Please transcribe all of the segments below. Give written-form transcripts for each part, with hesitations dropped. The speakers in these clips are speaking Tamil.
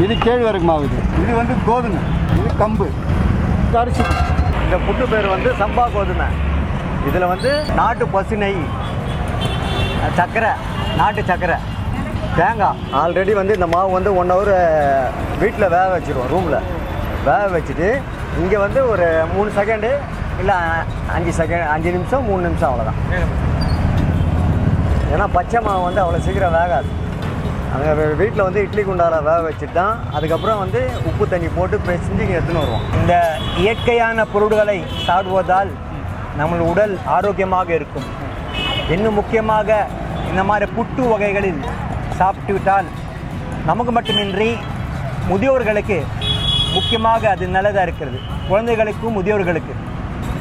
இது கேழ்வரகு மாவு. இது வந்து கோதுமை, இது கம்பு, அரிசி. இந்த புட்டு பேர் வந்து சம்பா கோதுமை. இதில் வந்து நாட்டு பசு நெய், சர்க்கரை, நாட்டு சர்க்கரை, தேங்காய். ஆல்ரெடி வந்து இந்த மாவு வந்து 1 ஹவர் வீட்டில் வேக வச்சுருவோம். ரூமில் வேக வச்சுட்டு இங்கே வந்து ஒரு 3 செகண்டு இல்லை 5 நிமிஷம் 3 நிமிஷம் அவ்வளோதான். ஏன்னா பச்சை மாவு வந்து அவ்வளோ சீக்கிரம் வேகாது. அங்கே வீட்டில் வந்து இட்லி குண்டால வேக வச்சுட்டு தான் அதுக்கப்புறம் வந்து உப்பு தண்ணி போட்டு பிசைஞ்சு இங்கே எடுத்துன்னு வருவோம். இந்த இயற்கையான பொருட்களை சாப்பிடுவதால் நம்ம உடல் ஆரோக்கியமாக இருக்கும். இன்னும் முக்கியமாக இந்த மாதிரி புட்டு வகைகளில் சாப்பிட்டுவிட்டால் நமக்கு மட்டுமின்றி முதியோர்களுக்கு முக்கியமாக அது நல்லதாக இருக்கிறது. குழந்தைகளுக்கும் முதியோர்களுக்கு.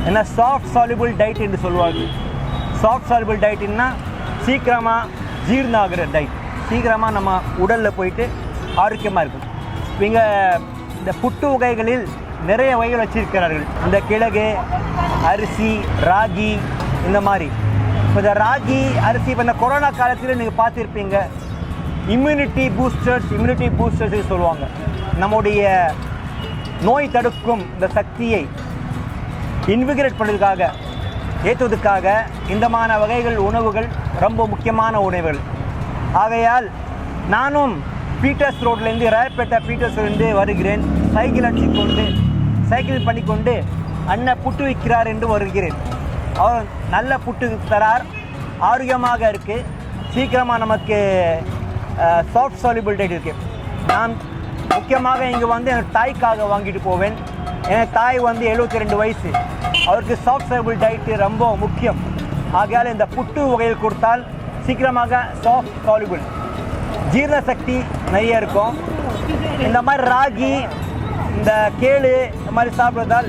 ஏன்னா சாஃப்ட் சால்யுபிள் டயட் என்று சொல்லுவாங்க. சாஃப்ட் சால்யுபிள் டயட்னா சீக்கிரமாக ஜீரணம் ஆகிற டயட். சீக்கிரமாக நம்ம உடலில் போயிட்டு ஆரோக்கியமாக இருக்கும். இங்கே இந்த புட்டு வகைகளில் நிறைய வகைகள் வச்சிருக்கிறார்கள். இந்த கிழங்கு, அரிசி, ராகி, இந்த மாதிரி. இப்போ இந்த ராகி, அரிசி இப்போ இந்த கொரோனா காலத்தில் நீங்கள் பார்த்துருப்பீங்க. இம்யூனிட்டி பூஸ்டர்ஸ் சொல்லுவாங்க. நம்முடைய நோய் தடுக்கும் இந்த சக்தியை இன்விகிரேட் பண்ணுறதுக்காக, ஏற்றுவதற்காக இந்தமான வகைகள் உணவுகள் ரொம்ப முக்கியமான உணவுகள். ஆகையால் நானும் பீட்டர்ஸ் ரோட்லேருந்து, ராயப்பேட்டை பீட்டர்ஸ் ரோட்லேருந்து வருகிறேன். சைக்கிள் பண்ணிக்கொண்டு அண்ணன் புட்டு விற்கிறார் என்று வருகிறேன். அவர் நல்ல புட்டு தரார், ஆரோக்கியமாக இருக்குது, சீக்கிரமாக நமக்கு சாஃப்ட் சால்யுபிள் டயட் இருக்குது. நான் முக்கியமாக இங்கே வந்து என் தாய்க்காக வாங்கிட்டு போவேன். என் தாய் வந்து 72 வயசு. அவருக்கு சாஃப்ட் சால்யுபிள் டயட்டு ரொம்ப முக்கியம். ஆகையால் இந்த புட்டு வகையில் கொடுத்தால் சீக்கிரமாக சாஃப்ட் சால்யுபிள், ஜீரண சக்தி நிறைய இருக்கும். இந்த மாதிரி ராகி, இந்த கேளு, இந்த மாதிரி சாப்பிடுவதால்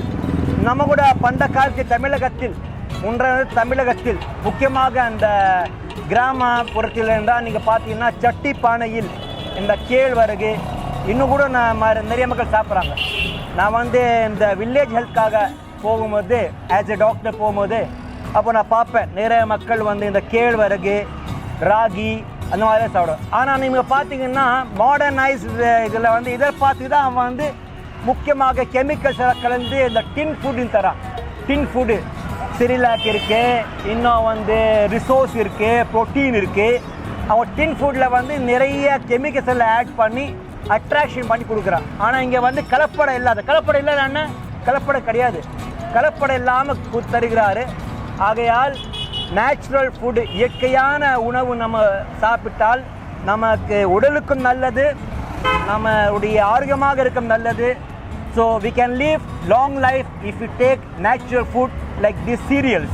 நம்ம கூட பண்ட காலத்து தமிழகத்தில் முக்கியமாக அந்த கிராமப்புறத்தில் இருந்தால் நீங்கள் பார்த்தீங்கன்னா சட்டி பானையில் இந்த கேழ்வரகு இன்னும் கூட நிறைய மக்கள் சாப்பிட்றாங்க. நான் வந்து இந்த வில்லேஜ் ஹெல்த்காக போகும்போது, ஆஸ் எ டாக்டர் போகும்போது, அப்போ நான் பார்ப்பேன் நிறைய மக்கள் வந்து இந்த கேழ்வரகு, ராகி அந்த மாதிரி தான் சாப்பிடுவோம். ஆனால் நீங்கள் பார்த்தீங்கன்னா மாடர்னைஸ் இதில் வந்து இதை பார்த்து தான் அவன் வந்து முக்கியமாக கெமிக்கல்ஸ் கலந்து இந்த டின் ஃபுட்டுன்னு தரான். டின் ஃபுட்டு சிரிலாக் இருக்குது, இன்னும் வந்து ரிசோர்ஸ் இருக்குது, ப்ரோட்டீன் இருக்குது. அவன் டின் ஃபுட்டில் வந்து நிறைய கெமிக்கல்ஸ் எல்லாம் ஆட் பண்ணி அட்ராக்ஷன் பண்ணி கொடுக்குறான். ஆனால் இங்கே வந்து கலப்படம் இல்லாத கலப்படம் கிடையாது, கலப்படம் இல்லாமல் தருகிறாரு. ஆகையால் நேச்சுரல் ஃபுட்டு, இயற்கையான உணவு நம்ம சாப்பிட்டால் நமக்கு உடலுக்கும் நல்லது, நம்முடைய ஆரோக்கியமாக இருக்கும் நல்லது. So we can live long life if we take natural food like these cereals.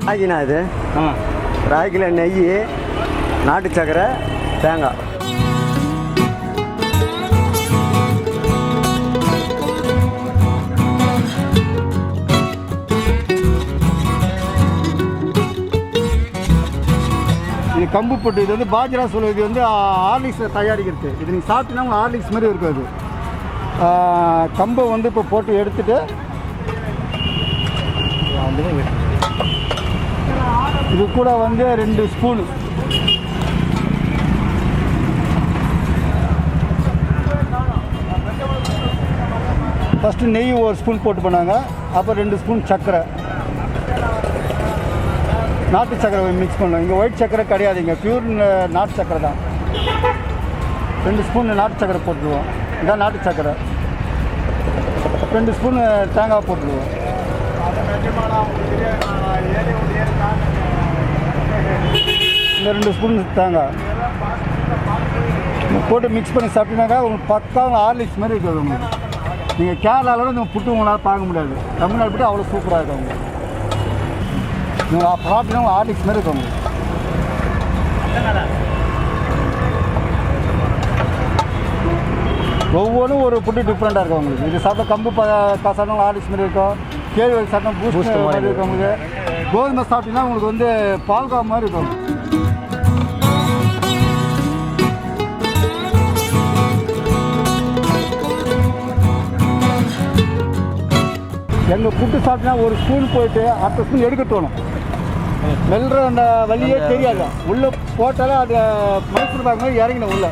ராகினா இது ராகியில் நெய், நாட்டு சக்கரை, தேங்காய். இது கம்பு புட்டு. இது வந்து பாஜ்ரா சொல்லுவது. இது வந்து ஹார்லிக்ஸில் தயாரிக்கிறது. இது நீங்கள் சாப்பிட்டீங்கன்னா உங்களுக்கு ஹார்லிக்ஸ் மாதிரி இருக்காது. கம்பை வந்து இப்போ போட்டு எடுத்துட்டு இது கூட வந்து 2 ஸ்பூனு ஃபஸ்ட்டு நெய் 1 ஸ்பூன் போட்டு பண்ணாங்க. அப்புறம் 2 ஸ்பூன் சர்க்கரை, நாட்டு சர்க்கரை மிக்ஸ் பண்ணோம். இங்கே ஒயிட் சர்க்கரை கிடையாது, இங்கே பியூர் நாட்டு சர்க்கரை தான். 2 ஸ்பூன் நாட்டு சர்க்கரை போட்டுருவோம். இதான் நாட்டு சர்க்கரை. 2 ஸ்பூன் தேங்காய் போட்டுருவோம். இந்த 2 ஸ்பூன் தேங்காய் போட்டு மிக்ஸ் பண்ணி சாப்பிட்டீங்கன்னாக்கா உங்களுக்கு பக்காவும் ஹார்லிக்ஸ் மாதிரி இருக்குது. உங்களுக்கு நீங்கள் கேரளாவில் இந்த புட்டு உங்களால் பார்க்க முடியாது. தமிழ்நாடு புட்டு அவ்வளோ சூப்பராக இருக்கும். உங்களுக்கு நீங்கள் சாப்பிட்டீங்கன்னா உங்கள் ஹார்லிக்ஸ் மாதிரி இருக்கும். ஒவ்வொன்றும் ஒரு புட்டு டிஃப்ரெண்ட்டாக இருக்கும் உங்களுக்கு. இது சாப்பிட்டா கம்பு சாப்பிட்டா ஹார்லிக்ஸ் மாதிரி இருக்கும். கேழ்வரகு சாப்பிட்டா பூஸ்ட் மாதிரி இருக்கும். உங்களுக்கு கோதுமை சாப்பிட்டீங்கன்னா உங்களுக்கு வந்து பால்கா மாதிரி இருக்கும். எங்கள் புட்டு சாப்பிட்டா ஒரு ஸ்பூன் போயிட்டு அடுத்த ஸ்பூன் எடுக்க தோணும். மெல்ற அந்த வழியே தெரியாது. உள்ளே போட்டாலே அது மைசூர் பாக்கு மாதிரி இறங்கிடும் உள்ளே.